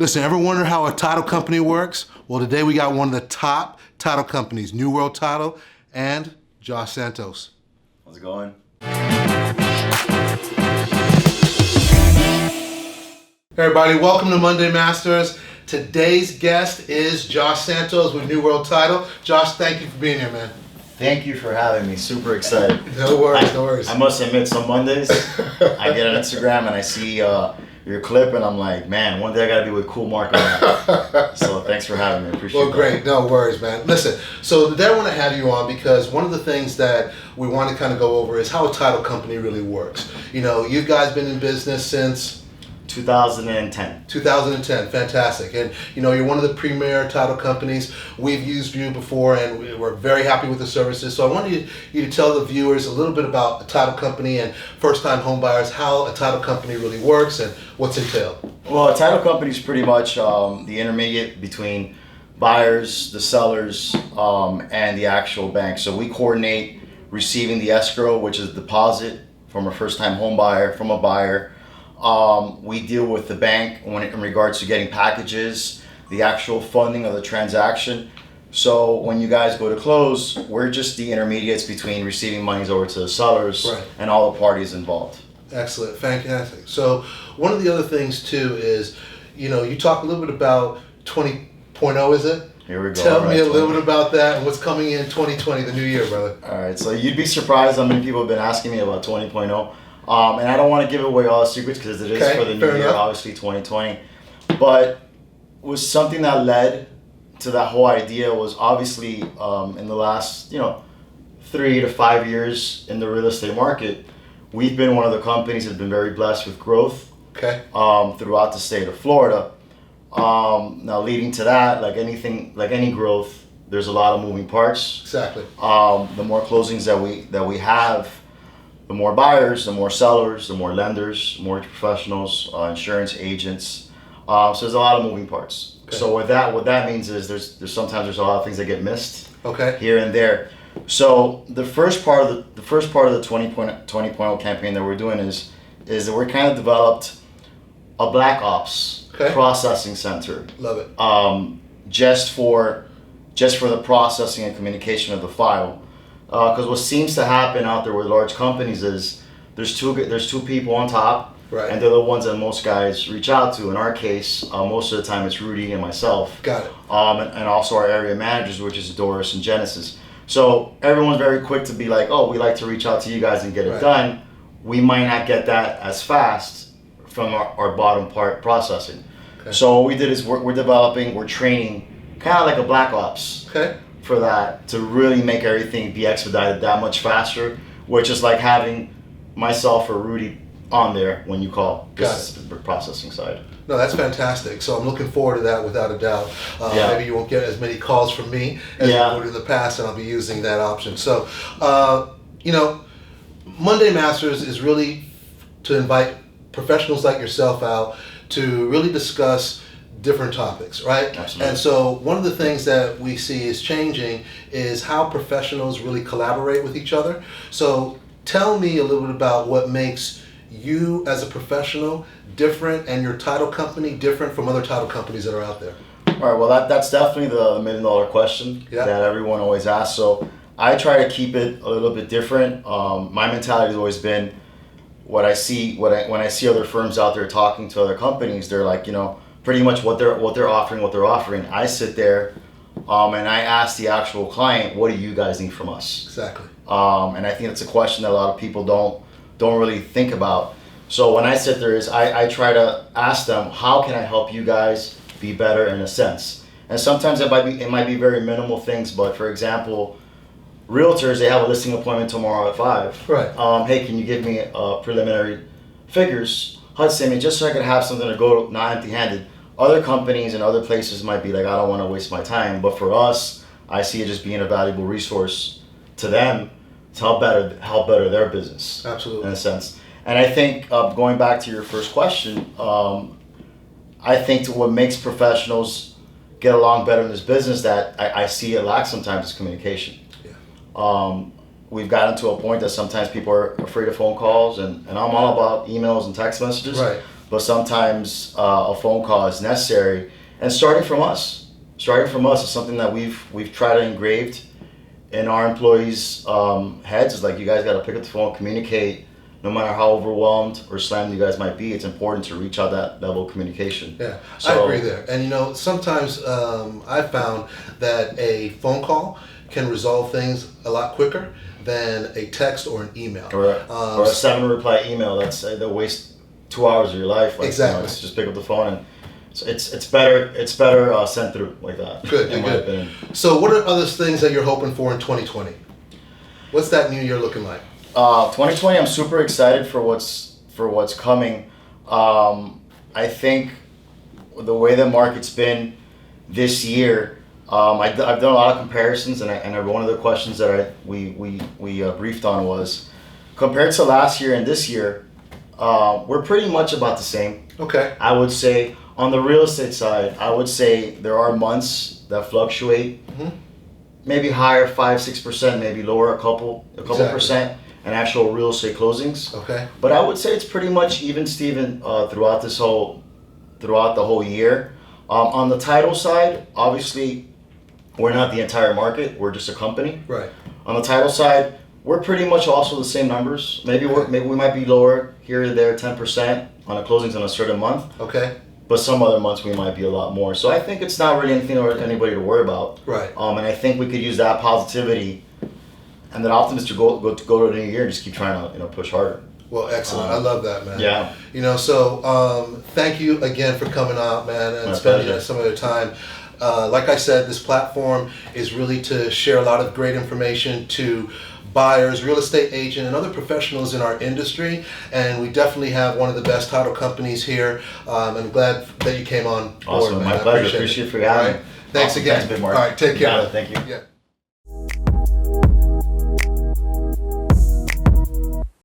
Listen, ever wonder how a title company works? Well, today we got one of the top title companies, New World Title, and Josh Santos. How's it going? Hey everybody, welcome to Monday Masters. Today's guest is Josh Santos with New World Title. Josh, thank you for being here, man. Thank you for having me. Super excited. No worries. I must admit, some Mondays I get on Instagram and I see your clip and I'm like, man, one day I gotta be with Cool Mark on that. So thanks for having me. Appreciate it. Well, great. No worries, man. Listen, so today I want to have you on because one of the things that we want to kind of go over is how a title company really works. You know, you guys been in business since 2010. 2010, fantastic. And you know, you're one of the premier title companies. We've used you before and we're very happy with the services. So I wanted you to tell the viewers a little bit about a title company and first-time home buyers, how a title company really works and what's entailed. Well, a title company is pretty much the intermediate between buyers, the sellers, and the actual bank. So we coordinate receiving the escrow, which is a deposit from a first-time home buyer, from a buyer. We deal with the bank in regards to getting packages, the actual funding of the transaction. So when you guys go to close, we're just the intermediates between receiving monies over to the sellers and all the parties involved. Excellent, fantastic. So one of the other things too is, you know, you talk a little bit about 20.0, is it? Here we go. Tell me a little bit about that and what's coming in 2020, the new year, brother. All right, so you'd be surprised how many people have been asking me about 20.0. And I don't want to give away all the secrets because it is for the new year, obviously 2020. But was something that led to that whole idea was obviously in the last 3 to 5 years in the real estate market, we've been one of the companies that's been very blessed with growth throughout the state of Florida. Now leading to that, like any growth, there's a lot of moving parts. Exactly. The more closings that we have, the more buyers, the more sellers, the more lenders, mortgage professionals, insurance agents. So there's a lot of moving parts. Okay. So what that means is there's sometimes a lot of things that get missed here and there. So the first part of the 20.0 campaign that we're doing is that we're kind of developed a black ops processing center. Love it. Just for the processing and communication of the file. Because what seems to happen out there with large companies is there's two people on top, and they're the ones that most guys reach out to. In our case, most of the time it's Rudy and myself. Got it. And also our area managers, which is Doris and Genesis. So everyone's very quick to be like, oh, we like to reach out to you guys and get it done. We might not get that as fast from our bottom part processing. Okay. So what we did is we're training kind of like a black ops. For that to really make everything be expedited that much faster, which is like having myself or Rudy on there when you call. This is the processing side. No, that's fantastic. So I'm looking forward to that without a doubt. Maybe you won't get as many calls from me as you would in the past, and I'll be using that option. So, Monday Masters is really to invite professionals like yourself out to really discuss different topics, right? Absolutely. And so one of the things that we see is changing is how professionals really collaborate with each other. So tell me a little bit about what makes you as a professional different and your title company different from other title companies that are out there. All right, well that's definitely the $1 million question that everyone always asks. So I try to keep it a little bit different. My mentality has always been when I see other firms out there talking to other companies, they're like, pretty much what they're offering. I sit there and I ask the actual client, what do you guys need from us? Exactly. And I think it's a question that a lot of people don't really think about. So when I sit there I try to ask them, how can I help you guys be better in a sense? And sometimes it might be very minimal things, but for example, realtors, they have a listing appointment tomorrow at 5. Right. Hey, can you give me preliminary figures? Hudson, just so I could have something to go not empty-handed. Other companies and other places might be like, I don't want to waste my time. But for us, I see it just being a valuable resource to them to help better their business. Absolutely. In a sense. And I think, going back to your first question, I think what makes professionals get along better in this business that I see it lack sometimes is communication. Yeah. We've gotten to a point that sometimes people are afraid of phone calls, and I'm all about emails and text messages. Right. but sometimes a phone call is necessary. And starting from us is something that we've tried to engrave in our employees' heads. Is like, you guys got to pick up the phone, communicate. No matter how overwhelmed or slammed you guys might be, it's important to reach out that level of communication. Yeah, I agree there. And sometimes I've found that a phone call can resolve things a lot quicker than a text or an email. Or a 7-reply email they'll waste 2 hours of your life. Like, exactly. Just pick up the phone, and so it's better sent through like that. Good. So what are other things that you're hoping for in 2020? What's that new year looking like? 2020, I'm super excited for what's coming. I think the way the market's been this year, I've done a lot of comparisons, and one of the questions that we briefed on was, compared to last year and this year, we're pretty much about the same. Okay. I would say on the real estate side, I would say there are months that fluctuate, maybe higher 5-6%, maybe lower a couple percent. And actual real estate closings. Okay. But I would say it's pretty much even, Steven, throughout the whole year. On the title side, obviously, we're not the entire market. We're just a company. Right. On the title side, we're pretty much also the same numbers. Maybe we might be lower here or there, 10% on the closings in a certain month. Okay. But some other months we might be a lot more. So I think it's not really anything for anybody to worry about. Right. And I think we could use that positivity and that optimism to go to the new year and just keep trying to push harder. Well, excellent. I love that, man. Yeah. So thank you again for coming out, man, and spending some of your time. Like I said, this platform is really to share a lot of great information to buyers, real estate agents, and other professionals in our industry. And we definitely have one of the best title companies here. I'm glad that you came on board. Awesome. Man. My pleasure. Appreciate it for having me. Thanks again. Thanks, Big Mark. All right, take care. Thank you. Yeah.